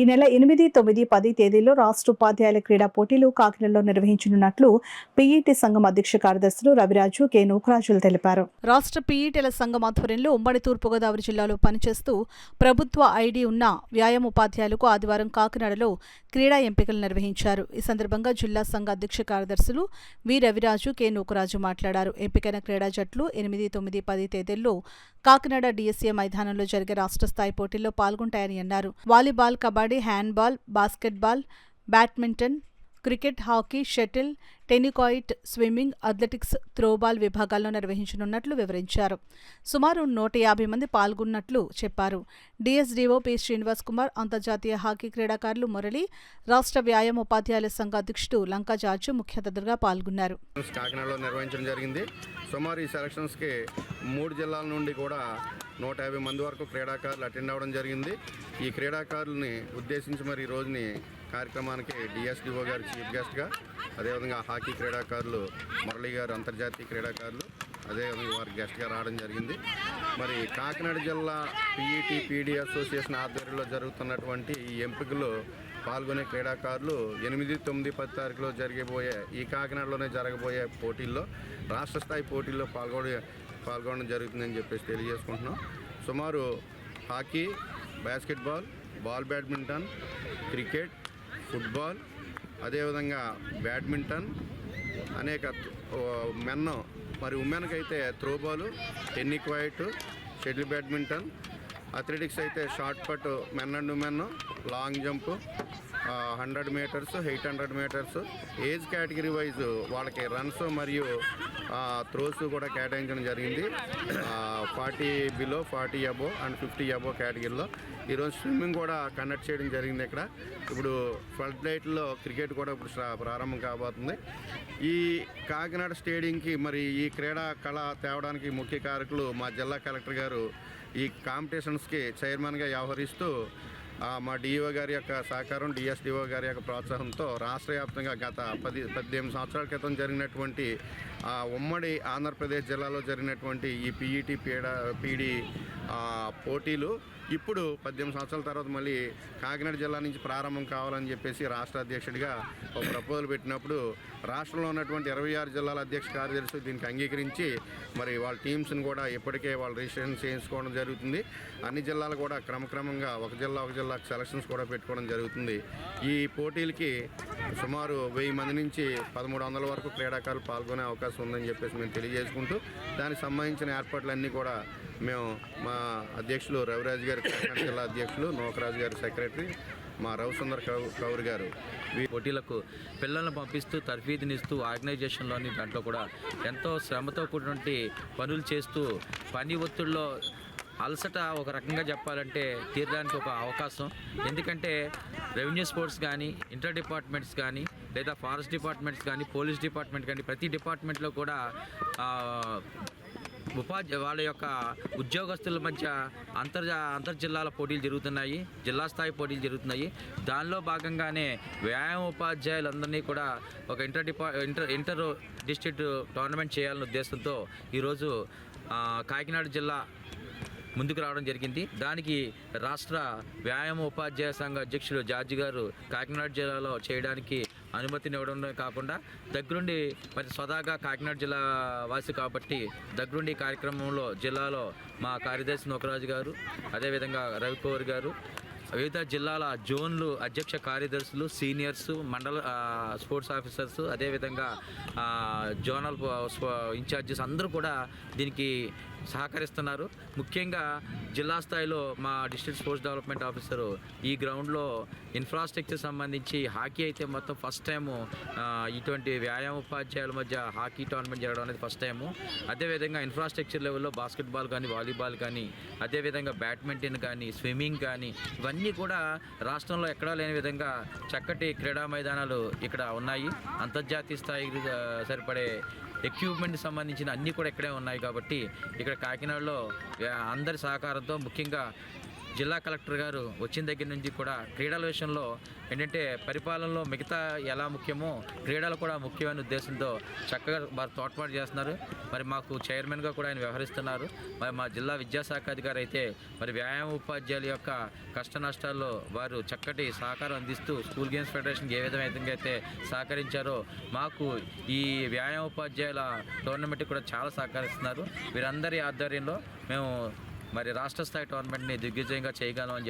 ఈ నెల 8, 9, 10 తేదీల్లో రాష్ట్ర ఉపాధ్యాయుల క్రీడా పోటీలు కాకినాడలో నిర్వహించనున్నట్లు పీఈటీ సంఘం అధ్యక్ష కార్యదర్శులు రవిరాజు కె నూకరాజులు తెలిపారు. రాష్ట్ర పీఈటీల సంఘం ఆధ్వర్యంలో ఉమ్మడి తూర్పుగోదావరి జిల్లాలో పనిచేస్తూ ప్రభుత్వ ఐడి ఉన్న వ్యాయామ ఉపాధ్యాయులకు ఆదివారం కాకినాడలో క్రీడా ఎంపికలు నిర్వహించారు. ఈ సందర్భంగా జిల్లా సంఘ అధ్యక్ష కార్యదర్శులు వి రవిరాజు కె నూకరాజు మాట్లాడారు. ఎంపికైన క్రీడా జట్లు 8, 9, 10 తేదీల్లో కాకినాడ డిఎస్ఏ మైదానంలో జరిగే రాష్ట్ర స్థాయి పోటీల్లో పాల్గొంటాయని అన్నారు. Volleyball, kabaddi, handball, basketball, badminton, cricket, hockey, shuttle, tennikoit, swimming, athletics, throwball విభాగాల్లో నిర్వహించనున్నట్లు వివరించారు. సుమారు 150 మంది పాల్గొన్నట్లు చెప్పారు. డిఎస్డీఓ పి శ్రీనివాస్ కుమార్, అంతర్జాతీయ హాకీ క్రీడాకారులు మురళి, రాష్ట్ర వ్యాయామ ఉపాధ్యాయుల సంఘ అధ్యక్షుడు లంకా జార్జు ముఖ్య అతిథులుగా పాల్గొన్నారు. కాకినాడలో నిర్వహించడం జరిగింది. సుమారు ఈ సెలక్షన్స్కి 3 జిల్లాల నుండి కూడా 150 మంది వరకు క్రీడాకారులు అటెండ్ అవ్వడం జరిగింది. ఈ క్రీడాకారులని ఉద్దేశించి మరి ఈ రోజుని కార్యక్రమానికి డిఎస్డిఓ గారు చీఫ్ గెస్ట్గా, అదేవిధంగా హాకీ క్రీడాకారులు మురళి గారు అంతర్జాతీయ క్రీడాకారులు అదేవిధంగా వారి గెస్ట్గా రావడం జరిగింది. మరి కాకినాడ జిల్లా పీఈటీ పీడీ అసోసియేషన్ ఆధ్వర్యంలో జరుగుతున్నటువంటి ఈ ఎంపికలు పాల్గొనే క్రీడాకారులు 8, 9, 10 తారీఖులో జరిగబోయే ఈ కాకినాడలోనే జరగబోయే పోటీల్లో రాష్ట్ర స్థాయి పోటీల్లో పాల్గొనడం జరుగుతుందని చెప్పేసి తెలియజేసుకుంటున్నాం. సుమారు hockey, basketball, ball badminton, cricket, football, అదేవిధంగా బ్యాడ్మింటన్, అనేక మెన్ మరి ఉమెన్కి అయితే throwball, tennikoit, shuttle badminton, athletics అయితే short put men and women, long jump, 100 metres, 800 metres, age category wise వాళ్ళకి రన్స్ మరియు త్రోస్ కూడా కేటాయించడం జరిగింది. 40 బిలో, 40 అబోవ్ అండ్ 50 అబోవ్ కేటగిరీలో. ఈరోజు స్విమ్మింగ్ కూడా కండక్ట్ చేయడం జరిగింది. ఇక్కడ ఇప్పుడు ఫ్లడ్ లైట్లో క్రికెట్ కూడా ఇప్పుడు ప్రారంభం కాబోతుంది. ఈ కాకినాడ స్టేడియంకి మరి ఈ క్రీడా కళ తేవడానికి ముఖ్య కారకులు మా జిల్లా కలెక్టర్ గారు ఈ కాంపిటీషన్స్కి చైర్మన్గా వ్యవహరిస్తూ మా డిఓ గారి యొక్క సహకారం, డిఎస్డిఓ గారి యొక్క ప్రోత్సాహంతో రాష్ట్ర వ్యాప్తంగా గత 18 సంవత్సరాల క్రితం జరిగినటువంటి ఉమ్మడి ఆంధ్రప్రదేశ్ జిల్లాలో జరిగినటువంటి ఈ పీఈటీ పీడీ పోటీలు ఇప్పుడు 18 సంవత్సరాల తర్వాత మళ్ళీ కాకినాడ జిల్లా నుంచి ప్రారంభం కావాలని చెప్పేసి రాష్ట్ర అధ్యక్షుడిగా ఒక ప్రపోజల్ పెట్టినప్పుడు రాష్ట్రంలో ఉన్నటువంటి 26 జిల్లాల అధ్యక్ష కార్యదర్శులు దీనికి అంగీకరించి మరి వాళ్ళ టీమ్స్ని కూడా ఇప్పటికే వాళ్ళు రిజిస్ట్రేషన్ చేయించుకోవడం జరుగుతుంది. అన్ని జిల్లాలు కూడా క్రమక్రమంగా ఒక జిల్లా సెలక్షన్స్ కూడా పెట్టుకోవడం జరుగుతుంది. ఈ పోటీలకి సుమారు 1000 మంది నుంచి 1300 వరకు క్రీడాకారులు పాల్గొనే అవకాశం ఉందని చెప్పేసి మేము తెలియజేసుకుంటూ దానికి సంబంధించిన ఏర్పాట్లన్నీ కూడా మేము మా అధ్యక్షులు రవిరాజు గారు, కాకినాడ జిల్లా అధ్యక్షులు నూకరాజు గారు, సెక్రటరీ మా రవిసుందర్ కౌర్ గారు పోటీలకు పిల్లలను పంపిస్తూ తర్ఫీదునిస్తూ ఆర్గనైజేషన్లోని దాంట్లో కూడా ఎంతో శ్రమతో కూడినటువంటి పనులు చేస్తూ పని ఒత్తిడిలో అలసట ఒక రకంగా చెప్పాలంటే తీరడానికి ఒక అవకాశం. ఎందుకంటే రెవెన్యూ స్పోర్ట్స్ కానీ, ఇంటర్ డిపార్ట్మెంట్స్ కానీ, లేదా ఫారెస్ట్ డిపార్ట్మెంట్స్ కానీ, పోలీస్ డిపార్ట్మెంట్ కానీ ప్రతి డిపార్ట్మెంట్లో కూడా వాళ్ళ యొక్క ఉద్యోగస్తుల మధ్య అంతర్జిల్లాల పోటీలు జరుగుతున్నాయి, జిల్లా స్థాయి పోటీలు జరుగుతున్నాయి. దానిలో భాగంగానే వ్యాయామ ఉపాధ్యాయులందరినీ కూడా ఒక ఇంటర్ డిస్ట్రిక్ట్ టోర్నమెంట్ చేయాలనే ఉద్దేశంతో ఈరోజు కాకినాడ జిల్లా ముందుకు రావడం జరిగింది. దానికి రాష్ట్ర వ్యాయామ ఉపాధ్యాయ సంఘ అధ్యక్షుడు జార్జి గారు కాకినాడ జిల్లాలో చేయడానికి అనుమతిని ఇవ్వడమే కాకుండా దగ్గరుండి మరి స్వతహాగా కాకినాడ జిల్లా వాసి కాబట్టి దగ్గరుండి కార్యక్రమంలో జిల్లాలో మా కార్యదర్శి నూకరాజు గారు, అదేవిధంగా రవికౌర్ గారు, వివిధ జిల్లాల జోన్లు అధ్యక్ష కార్యదర్శులు, సీనియర్స్, మండల స్పోర్ట్స్ ఆఫీసర్స్, అదేవిధంగా జోనల్ ఇన్ఛార్జెస్ అందరూ కూడా దీనికి సహకరిస్తున్నారు. ముఖ్యంగా జిల్లా స్థాయిలో మా డిస్ట్రిక్ట్ స్పోర్ట్స్ డెవలప్మెంట్ ఆఫీసరు ఈ గ్రౌండ్లో ఇన్ఫ్రాస్ట్రక్చర్ సంబంధించి హాకీ అయితే మొత్తం ఫస్ట్ టైము ఇటువంటి వ్యాయామ ఉపాధ్యాయుల మధ్య హాకీ టోర్నమెంట్ జరగడం అనేది ఫస్ట్ టైము. అదేవిధంగా ఇన్ఫ్రాస్ట్రక్చర్ లెవెల్లో బాస్కెట్బాల్ కానీ, వాలీబాల్ కానీ, అదేవిధంగా బ్యాడ్మింటన్ కానీ, స్విమ్మింగ్ కానీ ఇవన్నీ కూడా రాష్ట్రంలో ఎక్కడా లేని విధంగా చక్కటి క్రీడా మైదానాలు ఇక్కడ ఉన్నాయి. అంతర్జాతీయ స్థాయికి సరిపడే ఎక్విప్మెంట్ సంబంధించిన అన్నీ కూడా ఇక్కడే ఉన్నాయి. కాబట్టి ఇక్కడ కాకినాడలో అందరి సహకారంతో ముఖ్యంగా జిల్లా కలెక్టర్ గారు వచ్చిన దగ్గర నుంచి కూడా క్రీడల విషయంలో ఏంటంటే పరిపాలనలో మిగతా ఎలా ముఖ్యమో క్రీడలు కూడా ముఖ్యమైన ఉద్దేశంతో చక్కగా వారు తోడ్పాటు చేస్తున్నారు. మరి మాకు చైర్మన్గా కూడా ఆయన వ్యవహరిస్తున్నారు. మరి మా జిల్లా విద్యాశాఖ అధికారి అయితే మరి వ్యాయామ ఉపాధ్యాయుల యొక్క కష్ట నష్టాల్లో వారు చక్కటి సహకారం అందిస్తూ స్కూల్ గేమ్స్ ఫెడరేషన్కి ఏ విధంగా అయితే సహకరించారో మాకు ఈ వ్యాయామ ఉపాధ్యాయుల టోర్నమెంట్ కూడా చాలా సహకరిస్తున్నారు. వీరందరి ఆధ్వర్యంలో మేము మరి రాష్ట్ర స్థాయి టోర్నమెంట్ని దిగ్విజయంగా చేయగలం అని